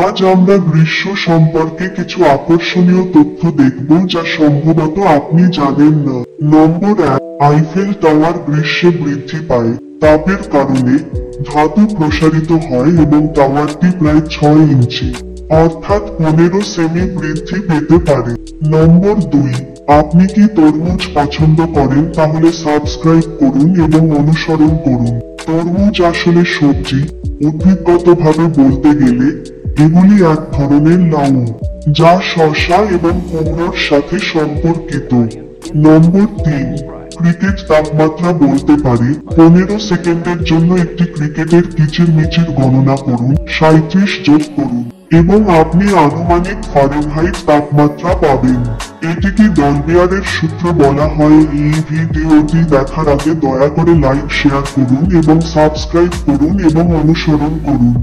আজ আমরা গ্রীষ্ম সম্পর্কে কিছু আকর্ষণীয় তথ্য দেখব যা সম্ভবত আপনি জানেন না। নম্বর 1, আইফেল টাওয়ার গ্রীষ্মে বৃদ্ধি পায়। তাপের কারণে ধাতু প্রসারিত হয় এবং টাওয়ারটি প্রায় 6 ইঞ্চি অর্থাৎ 15 সেমি বৃদ্ধি পেতে পারে। নম্বর 2, আপনি কি তরমুজ পছন্দ করেন? তাহলে সাবস্ক্রাইব করুন এবং অনুসরণ করুন। তরমুজ আসলে সবজি। উদ্ভিদগতভাবে বলতে গেলে এগুলি এক ধরনের লাউ যা শসা এবং কুমড়োর সাথে সম্পর্কিত। নম্বর 3, ক্রিকেট তাপমাত্রা বলতে পারে। 15 সেকেন্ডের জন্য একটি ক্রিকেটের কিচিরমিচির গণনা করুন, 37 যোগ করুন এবং আপনি আনুমানিক ফারেনহাইট তাপমাত্রা পাবেন। এটিকে ডলবিয়ারের সূত্র বলা হয়। এই ভিডিওটি দেখার আগে দয়া করে লাইক, শেয়ার করুন এবং সাবস্ক্রাইব করুন এবং অনুসরণ করুন।